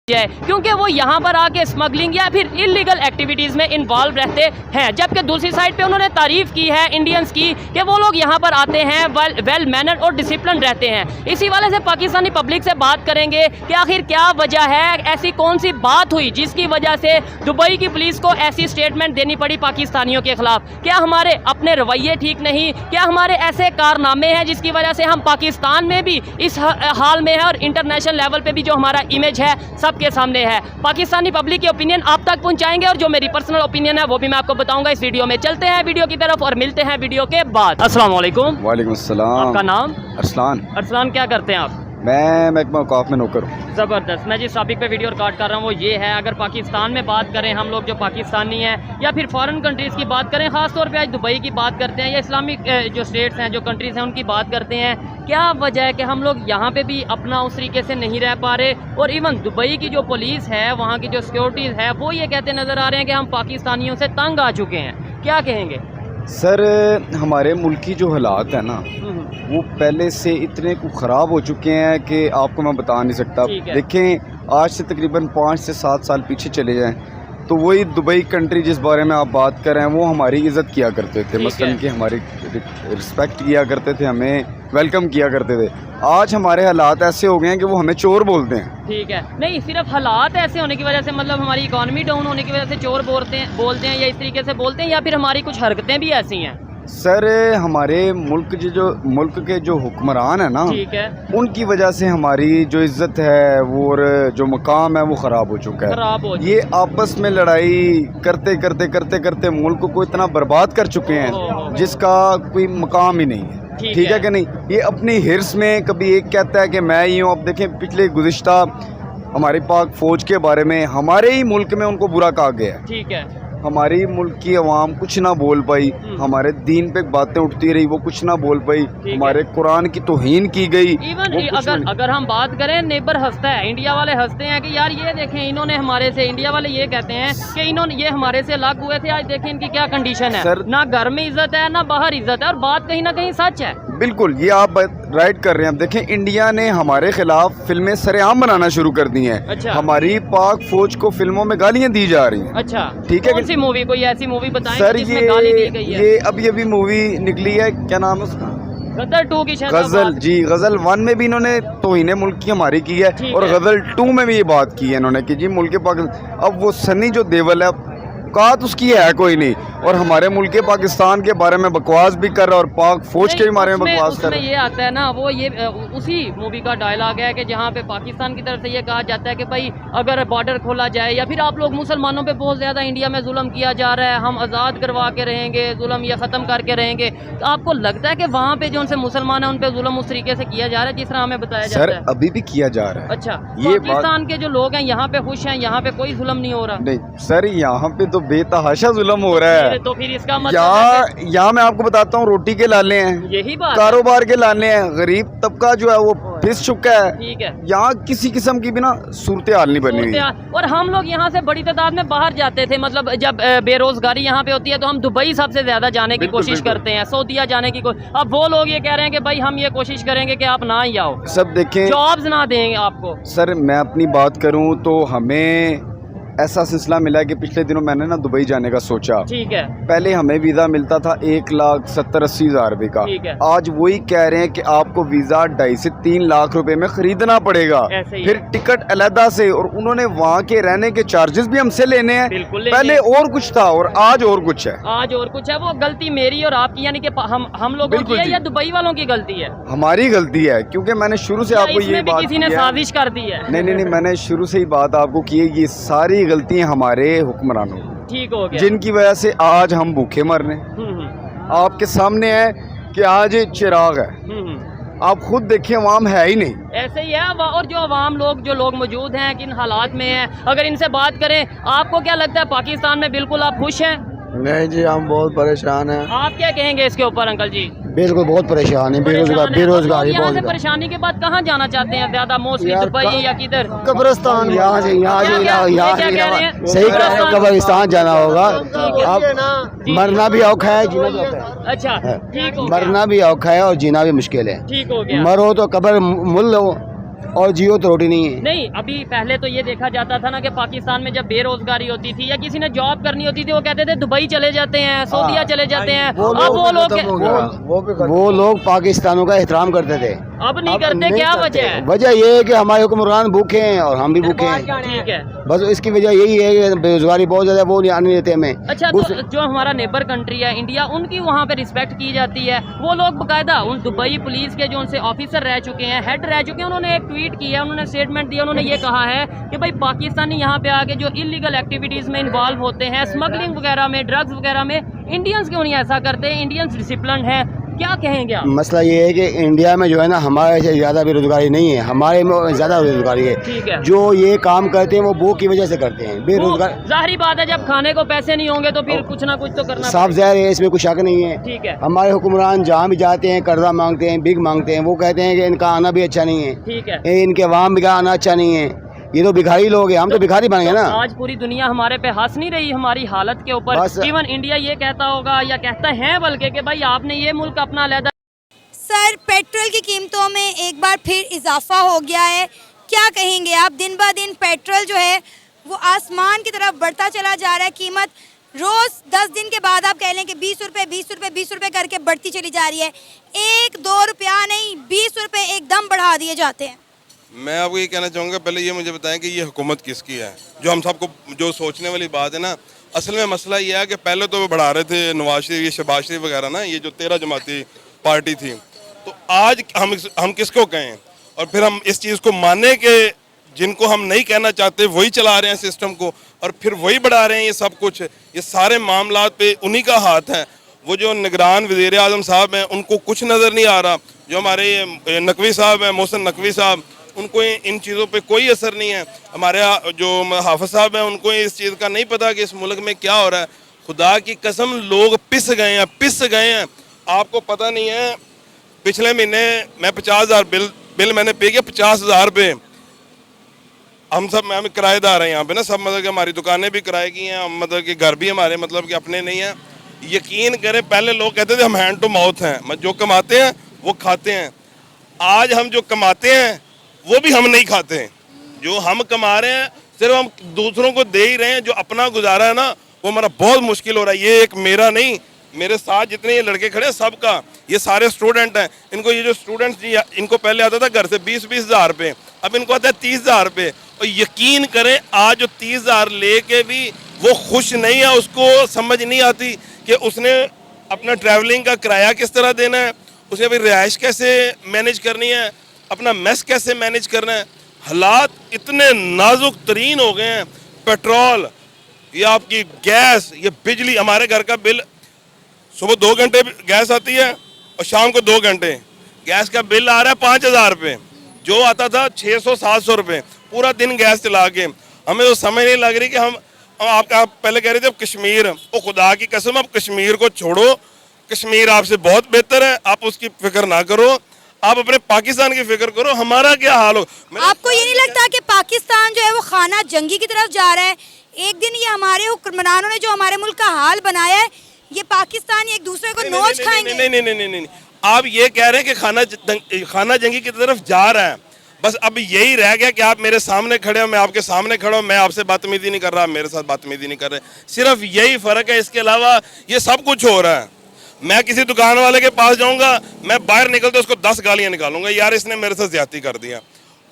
है, क्योंकि वो यहाँ पर आके स्मगलिंग या फिर इलीगल एक्टिविटीज़ में इन्वॉल्व रहते हैं। जबकि दूसरी साइड पे उन्होंने तारीफ़ की है इंडियंस की कि वो लोग यहाँ पर आते हैं वेल मैनर्ड और डिसिप्लिन रहते हैं। इसी वाले से पाकिस्तानी पब्लिक से बात करेंगे कि आखिर क्या वजह है, ऐसी कौन सी बात हुई जिसकी वजह से दुबई की पुलिस को ऐसी स्टेटमेंट देनी पड़ी पाकिस्तानियों के खिलाफ। क्या हमारे अपने रवैये ठीक नहीं, क्या हमारे ऐसे कारनामे हैं जिसकी वजह से हम पाकिस्तान में भी इस हाल में है और इंटरनेशनल लेवल पे भी जो हमारा इमेज है सबके सामने है। पाकिस्तानी पब्लिक की ओपिनियन आप तक पहुंचाएंगे और जो मेरी पर्सनल ओपिनियन है वो भी मैं आपको बताऊंगा इस वीडियो में। चलते हैं वीडियो की तरफ और मिलते हैं वीडियो के बाद। अस्सलाम वालेकुम। वालेकुम अस्सलाम। आपका नाम? अरसलान। अरसलान, क्या करते हैं आप? मैं महकमा औकाफ में नौकर हूँ। ज़बरदस्त। मैं जिस टॉपिक पे वीडियो रिकॉर्ड कर रहा हूँ वो ये है, अगर पाकिस्तान में बात करें हम लोग जो पाकिस्तानी हैं या फिर फॉरेन कंट्रीज़ की बात करें, ख़ास तौर पे आज दुबई की बात करते हैं या इस्लामिक जो स्टेट्स हैं, जो कंट्रीज़ हैं उनकी बात करते हैं, क्या वजह है कि हम लोग यहाँ पे भी अपना उस तरीके से नहीं रह पा रहे और इवन दुबई की जो पुलिस है, वहाँ की जो सिक्योरिटीज़ है, वो ये कहते नज़र आ रहे हैं कि हम पाकिस्तानियों से तंग आ चुके हैं। क्या कहेंगे सर? हमारे मुल्क की जो हालात है ना वो पहले से इतने ख़राब हो चुके हैं कि आपको मैं बता नहीं सकता। देखें, आज से तकरीबन 5 से 7 साल पीछे चले जाएं तो वही दुबई कंट्री जिस बारे में आप बात कर रहे हैं वो हमारी इज़्ज़त किया करते थे, मसलन कि हमारी रिस्पेक्ट किया करते थे, हमें वेलकम किया करते थे। आज हमारे हालात ऐसे हो गए हैं कि वो हमें चोर बोलते हैं। ठीक है, नहीं सिर्फ हालात ऐसे होने की वजह से, मतलब हमारी इकॉनमी डाउन होने की वजह से चोर बोलते हैं या इस तरीके से बोलते हैं, या फिर हमारी कुछ हरकतें भी ऐसी हैं? सर, हमारे मुल्क के जो हुक्मरान है ना, ठीक है, उनकी वजह से हमारी जो इज्जत है वो और जो मकाम है वो ख़राब हो चुका है। ये आपस में लड़ाई करते करते करते करते मुल्क को इतना बर्बाद कर चुके हैं जिसका कोई मकाम ही नहीं है। ठीक है कि नहीं? ये अपनी हिर्स में कभी एक कहता है कि मैं ही हूँ। अब देखें, पिछले गुज़िश्ता हमारी पाक फ़ौज के बारे में हमारे ही मुल्क में उनको बुरा कहा गया है। ठीक है, हमारी मुल्क की अवाम कुछ ना बोल पाई, हमारे दीन पे बातें उठती रही, वो कुछ ना बोल पाई, हमारे कुरान की तौहीन की गई। इवन अगर हम बात करें, नेबर हंसता है, इंडिया वाले हंसते हैं कि यार ये देखें इन्होंने हमारे से, इंडिया वाले ये कहते हैं कि इन्होंने ये हमारे से अलग हुए थे, आज देखें इनकी क्या कंडीशन है। ना घर में इज्जत है ना बाहर इज्जत है, और बात कहीं ना कहीं सच है। बिल्कुल, ये आप राइट कर रहे हैं। अब देखें, इंडिया ने हमारे खिलाफ फिल्में सरेआम बनाना शुरू कर दी हैं। अच्छा। हमारी पाक फौज को फिल्मों में गालियां दी जा रही हैं। अच्छा, ठीक है। कौन सी मूवी, कोई ऐसी मूवी बताएं सर? जिसमें गाली दी गई है? ये अभी मूवी निकली है, क्या नाम है उसका? गदर 2 की शायद। गजल, जी, गजल 1 में भी इन्होंने तौहीन मुल्क की हमारी की है और गजल 2 में भी ये बात की है इन्होंने कि जी मुल्क पाकिस्तान। अब वो सनी जो देवल है, औकात उसकी है कोई नहीं, और हमारे मुल्क पाकिस्तान के बारे में बकवास भी कर रहा है और पाक फौज के बारे में बकवास कर रहा है। ये आता है ना, वो ये उसी मूवी का डायलॉग है कि जहाँ पे पाकिस्तान की तरफ से ये कहा जाता है कि भाई अगर बॉर्डर खोला जाए या फिर आप लोग मुसलमानों पे बहुत ज़्यादा इंडिया में जुल्म किया जा रहा है, हम आज़ाद करवा के रहेंगे, जुल्म या ख़त्म करके रहेंगे। तो आपको लगता है कि वहाँ पे जो उनसे मुसलमान है उन पर जुल्म उस तरीके से किया जा रहा है जिस तरह हमें बताया जाता है? अभी भी किया जा रहा है। अच्छा, ये पाकिस्तान के जो लोग हैं यहाँ पे खुश हैं, यहाँ पे कोई जुल्म नहीं हो रहा? नहीं सर, यहाँ पे तो बेतहाशा जुल्म हो रहा है। तो फिर इसका मतलब यहाँ मैं आपको बताता हूँ, रोटी के लाले हैं, यही बात, कारोबार के लाले हैं, गरीब तबका जो है वो पिस चुका है। ठीक है, यहाँ किसी किस्म की भी ना सूरत हाल नहीं बनी हुई। और हम लोग यहाँ से बड़ी तादाद में बाहर जाते थे, मतलब जब बेरोजगारी यहाँ पे होती है तो हम दुबई सबसे ज्यादा जाने की कोशिश करते हैं, सऊदीया जाने की अब वो लोग ये कह रहे हैं कि भाई हम ये कोशिश करेंगे कि आप ना ही आओ, सब देखें, जॉब्स ना देंगे आपको। सर मैं अपनी बात करूँ तो हमें ऐसा सिलसिला मिला है कि पिछले दिनों मैंने ना दुबई जाने का सोचा। ठीक है, पहले हमें वीज़ा मिलता था 1,70,80,000 रुपये का। ठीक है। आज वही कह रहे हैं कि आपको वीज़ा 2.5 से 3 लाख रुपए में खरीदना पड़ेगा, फिर टिकट अलहदा से, और उन्होंने वहाँ के रहने के चार्जेस भी हमसे लेने हैं। पहले और कुछ था और आज और कुछ है। आज और कुछ है। वो गलती मेरी और आपकी, यानी कि हम लोगों की है या दुबई वालों की गलती है? हमारी गलती है, क्योंकि मैंने शुरू से आपको ये बात, किसी ने साजिश कर दी है? नहीं, मैंने शुरू से ही बात आपको की है, ये सारी गलतियां हमारे हुक्मरानों की, ठीक हो गया, जिनकी वजह से आज हम भूखे मर रहे हैं। आपके सामने है कि आज चिराग है, आप खुद देखिए, अवाम है ही नहीं। ऐसे ही है। और जो अवाम लोग, जो लोग मौजूद हैं, किन हालात में हैं, अगर इनसे बात करें, आपको क्या लगता है पाकिस्तान में बिल्कुल आप खुश हैं? नहीं जी, हम बहुत परेशान हैं। आप क्या कहेंगे इसके ऊपर अंकल जी? बिल्कुल बहुत परेशान है, बेरोजगारी यहाँ से परेशानी के बाद कहाँ जाना चाहते हैं ज्यादा, मोस्टली दुबई या किधर? कब्रिस्तान, यहाँ से सही कब्रिस्तान जाना होगा। अब मरना भी औखा है, जीना भी औखा है। अच्छा, ठीक हो गया। मरना भी औखा है और जीना भी मुश्किल है। ठीक हो गया। मरो तो कब्र मुल और जियो तो रोटी नहीं है। नहीं, अभी पहले तो ये देखा जाता था ना कि पाकिस्तान में जब बेरोजगारी होती थी या किसी ने जॉब करनी होती थी, वो कहते थे दुबई चले जाते हैं, सऊदीया चले जाते हैं। अब वो लोग पाकिस्तानों का एहतराम करते थे, अब नहीं करते। क्या वजह है? वजह ये है कि हमारे हुक्मरान भूखे हैं और हम भी भूखे हैं। ठीक है, बस इसकी वजह यही है कि बेरोजगारी बहुत ज्यादा, वो नहीं आने देते हमें। अच्छा, तो जो हमारा नेबर कंट्री है इंडिया, उनकी वहाँ पे रिस्पेक्ट की जाती है। वो लोग बकायदा उन दुबई पुलिस के जो उनसे ऑफिसर रह चुके हैं, हेड रह चुके हैं, उन्होंने एक ट्वीट किया, उन्होंने स्टेटमेंट दिया, उन्होंने ये कहा है कि भाई पाकिस्तानी यहाँ पे आके जो इलीगल एक्टिविटीज में इन्वॉल्व होते हैं, स्मगलिंग वगैरह में, ड्रग्स वगैरह में, इंडियंस क्यों नहीं ऐसा करते? इंडियंस डिसिप्लिन है। क्या कहेंगे आप? मसला ये है कि इंडिया में जो है ना, हमारे से ज़्यादा बेरोजगारी नहीं है, हमारे में ज़्यादा बेरोजगारी है। ठीक है। जो ये काम करते हैं वो भूख की वजह से करते हैं, बेरोजगार। जाहिर बात है, जब खाने को पैसे नहीं होंगे तो फिर कुछ ना कुछ तो करना साफ ज़ाहिर है, इसमें कुछ शक नहीं है। ठीक है। हमारे हुक्मरान जहाँ भी जाते हैं कर्जा मांगते हैं, भीख मांगते हैं, वो कहते हैं कि इनका आना भी अच्छा नहीं है। ठीक है। इनके अवाम का आना अच्छा नहीं है, ये तो भिखारी लोग हैं, हम तो भिखारी बन गए ना। आज पूरी दुनिया हमारे पे हंस नहीं रही हमारी हालत के ऊपर। इवन इंडिया ये कहता होगा या कहता है बल्कि कि भाई आपने ये मुल्क अपना अलग। सर, पेट्रोल की कीमतों में एक बार फिर इजाफा हो गया है, क्या कहेंगे आप? दिन ब दिन पेट्रोल जो है वो आसमान की तरफ बढ़ता चला जा रहा है। कीमत रोज़ 10 दिन के बाद आप कह लें कि 20 रुपये 20 रुपये 20 रुपये करके बढ़ती चली जा रही है। 1-2 रुपया नहीं, 20 रुपये एकदम बढ़ा दिए जाते हैं। मैं आपको ये कहना चाहूँगा, पहले ये मुझे बताएं कि ये हुकूमत किसकी है? जो हम सबको जो सोचने वाली बात है ना, असल में मसला ये है कि पहले तो वो बढ़ा रहे थे नवाज शरीफ, ये शहबाज शरीफ वगैरह ना, ये जो 13 जमाती पार्टी थी। तो आज हम किसको कहें? और फिर हम इस चीज़ को माने कि जिनको हम नहीं कहना चाहते वही चला रहे हैं सिस्टम को, और फिर वही बढ़ा रहे हैं ये सब कुछ। ये सारे मामलात पे उन्हीं का हाथ है। वो जो निगरान वज़ीर आज़म साहब हैं, उनको कुछ नज़र नहीं आ रहा। जो हमारे नकवी साहब हैं, मोहसिन नकवी साहब, उनको इन चीज़ों पे कोई असर नहीं है। हमारे जो हाफिज साहब हैं, उनको इस चीज़ का नहीं पता कि इस मुल्क में क्या हो रहा है। खुदा की कसम, लोग पिस गए हैं। आपको पता नहीं है, पिछले महीने मैं 50,000 बिल मैंने पे किया, 50,000 रुपये। हम किराएदार हैं यहाँ पे ना सब, मतलब कि हमारी दुकानें भी किराए की हैं, मतलब कि घर भी हमारे मतलब कि अपने नहीं हैं। यकीन करें, पहले लोग कहते थे हम हैंड टू माउथ हैं, जो कमाते हैं वो खाते हैं। आज हम जो कमाते हैं वो भी हम नहीं खाते हैं। जो हम कमा रहे हैं सिर्फ हम दूसरों को दे ही रहे हैं। जो अपना गुजारा है ना, वो हमारा बहुत मुश्किल हो रहा है। ये एक मेरा नहीं, मेरे साथ जितने ये लड़के खड़े हैं सबका, ये सारे स्टूडेंट हैं। इनको ये जो स्टूडेंट्स जी, इनको पहले आता था घर से 20-20 हज़ार रुपये, अब इनको आता है 30,000 रुपये। और यकीन करें, आज जो 30,000 लेके भी वो खुश नहीं है। उसको समझ नहीं आती कि उसने अपना ट्रैवलिंग का किराया किस तरह देना है, उसे अभी रिहाइश कैसे मैनेज करनी है, अपना मेस कैसे मैनेज करना है। हालात इतने नाजुक तरीन हो गए हैं। पेट्रोल, ये आपकी गैस, ये बिजली, हमारे घर का बिल सुबह 2 घंटे गैस आती है और शाम को 2 घंटे गैस का बिल आ रहा है 5,000 रुपये। जो आता था 600-700 रुपये, पूरा दिन गैस चला के। हमें तो समझ नहीं लग रही कि हम आप पहले कह रहे थे अब कश्मीर, ओ खुदा की कसम, अब कश्मीर को छोड़ो। कश्मीर आपसे बहुत बेहतर है, आप उसकी फिक्र ना करो, आप अपने पाकिस्तान की फिक्र करो। हमारा क्या हाल हो? आपको ये नहीं लगता कि पाकिस्तान जो है वो खाना जंगी की तरफ जा रहा है? एक दिन ये हमारे हुक्मरानों ने जो हमारे मुल्क का हाल बनाया है, ये पाकिस्तानी एक दूसरे को नोच खाएंगे। नहीं, आप ये कह रहे हैं कि खाना जंगी की तरफ जा रहा है। बस अब यही रह गया कि आप मेरे सामने खड़े हो, मैं आपके सामने खड़ा हूँ, मैं आपसे बदतमीजी नहीं कर रहा, मेरे साथ बदतमीजी नहीं कर रहे। सिर्फ यही फ़र्क है, इसके अलावा ये सब कुछ हो रहा है। मैं किसी दुकान वाले के पास जाऊंगा, मैं बाहर निकलते उसको 10 गालियां निकालूंगा, यार इसने मेरे साथ ज्यादती कर दिया।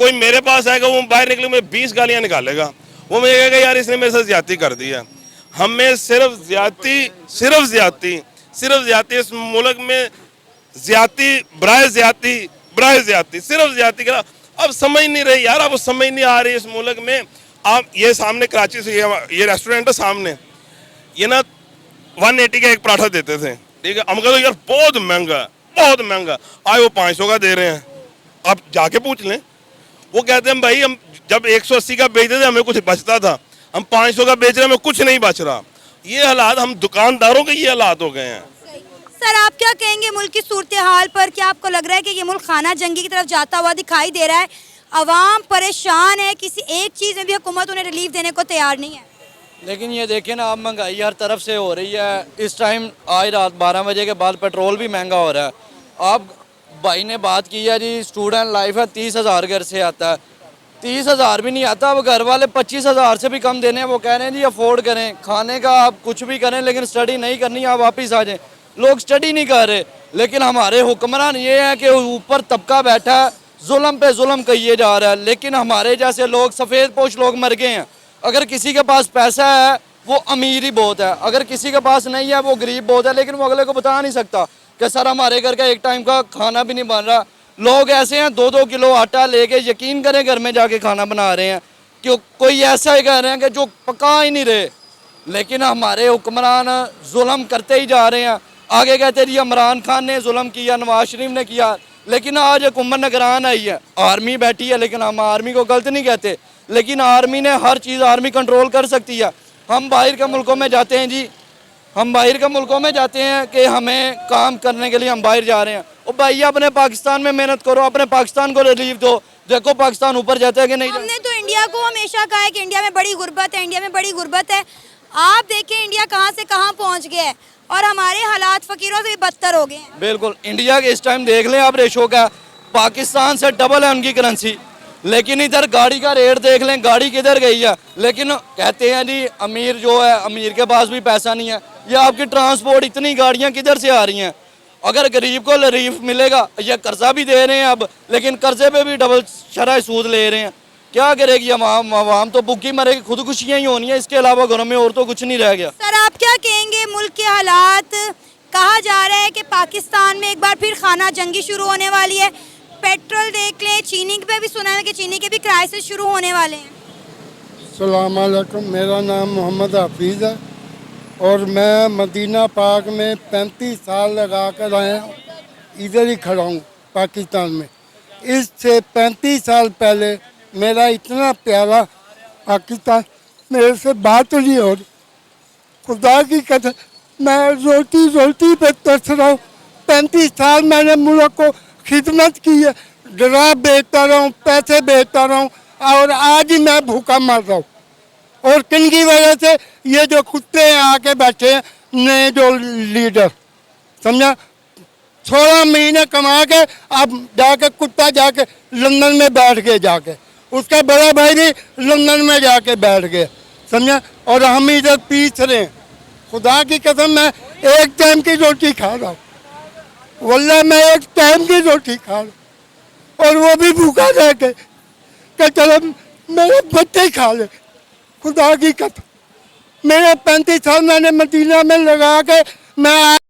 कोई मेरे पास आएगा, वो बाहर निकले मैं 20 गालियां निकालेगा, वो मुझे कहेगा यार इसने मेरे साथ ज्यादती कर दिया। हमें सिर्फ ज्यादती इस मुल्क में ज्यादती बराए ज्यादती सिर्फ ज्यादती करा। अब समझ नहीं रही यार, अब समझ नहीं आ रही इस मुल्क में। आप ये सामने कराची से ये रेस्टोरेंट है सामने, ये ना 180 का एक पराठा देते थे, ठीक है। हम कहते यार बहुत महंगा, आज वो 500 का दे रहे हैं। आप जाके पूछ लें, वो कहते हैं भाई हम जब 180 का बेचते थे हमें कुछ बचता था, हम 500 का बेच रहे हैं, हमें कुछ नहीं बच रहा। ये हालात, हम दुकानदारों के ये हालात हो गए हैं। सर, आप क्या कहेंगे मुल्क की सूरत हाल पर? क्या आपको लग रहा है कि ये मुल्क खाना जंगी की तरफ जाता हुआ दिखाई दे रहा है? अवाम परेशान है, किसी एक चीज़ में भी हुकूमत उन्हें रिलीफ देने को तैयार नहीं है। लेकिन ये देखिए ना, अब महंगाई हर तरफ से हो रही है। इस टाइम आज रात 12 बजे के बाद पेट्रोल भी महंगा हो रहा है। आप भाई ने बात की है जी, स्टूडेंट लाइफ है, 30,000 घर से आता है, 30,000 भी नहीं आता। अब घर वाले 25,000 से भी कम देने हैं। वो कह रहे हैं जी अफोर्ड करें, खाने का आप कुछ भी करें, लेकिन स्टडी नहीं करनी, आप वापस आ जाएं। लोग स्टडी नहीं कर रहे, लेकिन हमारे हुक्मरान ये है कि ऊपर तबका बैठा है, जुल्म पे जुल्म किए जा रहा है, लेकिन हमारे जैसे लोग, सफ़ेद पोश लोग मर गए हैं। अगर किसी के पास पैसा है वो अमीर ही बहुत है, अगर किसी के पास नहीं है वो गरीब बहुत है, लेकिन वो अगले को बता नहीं सकता कि सर हमारे घर का एक टाइम का खाना भी नहीं बन रहा। लोग ऐसे हैं 2-2 किलो आटा लेके, यकीन करें, घर में जाके खाना बना रहे हैं, कि कोई ऐसा ही कह रहे हैं कि जो पका ही नहीं रहे। लेकिन हमारे हुक्मरान जुल्म करते ही जा रहे हैं। आगे कहते जी इमरान खान ने जुल्म किया, नवाज शरीफ ने किया, लेकिन आज हुकूमत निगरान आई है, आर्मी बैठी है, लेकिन हम आर्मी को गलत नहीं कहते, लेकिन आर्मी ने हर चीज़, आर्मी कंट्रोल कर सकती है। हम बाहर के मुल्कों में जाते हैं जी, हम बाहर के मुल्कों में जाते हैं कि हमें काम करने के लिए हम बाहर जा रहे हैं। और भाई अपने पाकिस्तान में मेहनत करो, अपने पाकिस्तान को रिलीफ दो, देखो पाकिस्तान ऊपर जाता है कि नहीं। हमने तो इंडिया को हमेशा कहा है कि इंडिया में बड़ी गुर्बत है, इंडिया में बड़ी गुर्बत है। आप देखें इंडिया कहाँ से कहाँ पहुँच गया है, और हमारे हालात फकीरों से भी बदतर हो गए हैं। बिल्कुल, इंडिया के इस टाइम देख लें आप रेशो का, पाकिस्तान से डबल है उनकी करेंसी, लेकिन इधर गाड़ी का रेट देख लें, गाड़ी किधर गई है। लेकिन कहते हैं जी अमीर जो है, अमीर के पास भी पैसा नहीं है। ये आपकी ट्रांसपोर्ट, इतनी गाड़ियां किधर से आ रही हैं? अगर गरीब को रिलीफ मिलेगा, ये कर्जा भी दे रहे हैं अब, लेकिन कर्जे पे भी डबल शरह सूद ले रहे हैं। क्या करेगी आवाम तो भूखी मरेगी, खुदकुशियाँ ही होनी है, इसके अलावा घरों में और तो कुछ नहीं रह गया। सर आप क्या कहेंगे, मुल्क के हालात, कहा जा रहा है कि पाकिस्तान में एक बार फिर खाना जंगी शुरू होने वाली है। पेट्रोल देख लें, चीनी पे भी सुना है कि चीनी के भी क्राइसिस शुरू होने वाले हैं। अस्सलाम वालेकुम, मेरा नाम मोहम्मद हफीज़ है और मैं मदीना पाक में 35 साल लगा कर आया हूँ, इधर ही खड़ा हूँ पाकिस्तान में। इससे 35 साल पहले मेरा इतना प्यारा पाकिस्तान, मेरे से बात नहीं हो रही, खुदा की कसम मैं रोटी पे तरस रहा हूँ। 35 साल मैंने मुल्क को खिदमत की है, ड्रा बेचता रहा हूँ, पैसे बेचता रहा हूँ, और आज ही मैं भूखा मर रहा हूँ। और किन की वजह से? ये जो कुत्ते हैं आके बैठे हैं, नए जो लीडर, समझा, 16 महीने कमा के अब जाके कुत्ता जाके लंदन में बैठ गए, जाके उसका बड़ा भाई भी लंदन में जाके बैठ गए, समझा, और हम इधर पीस रहे हैं। खुदा की कसम मैं एक टाइम की रोटी खा रहा हूँ, वल्लाह मैं एक टाइम की रोटी खा रहा हूँ, और वो भी भूखा रह के कि चलो मेरे बच्चे खा ले। खुदा की कसम मेरे 35 साल मैंने मदीना में लगा के मैं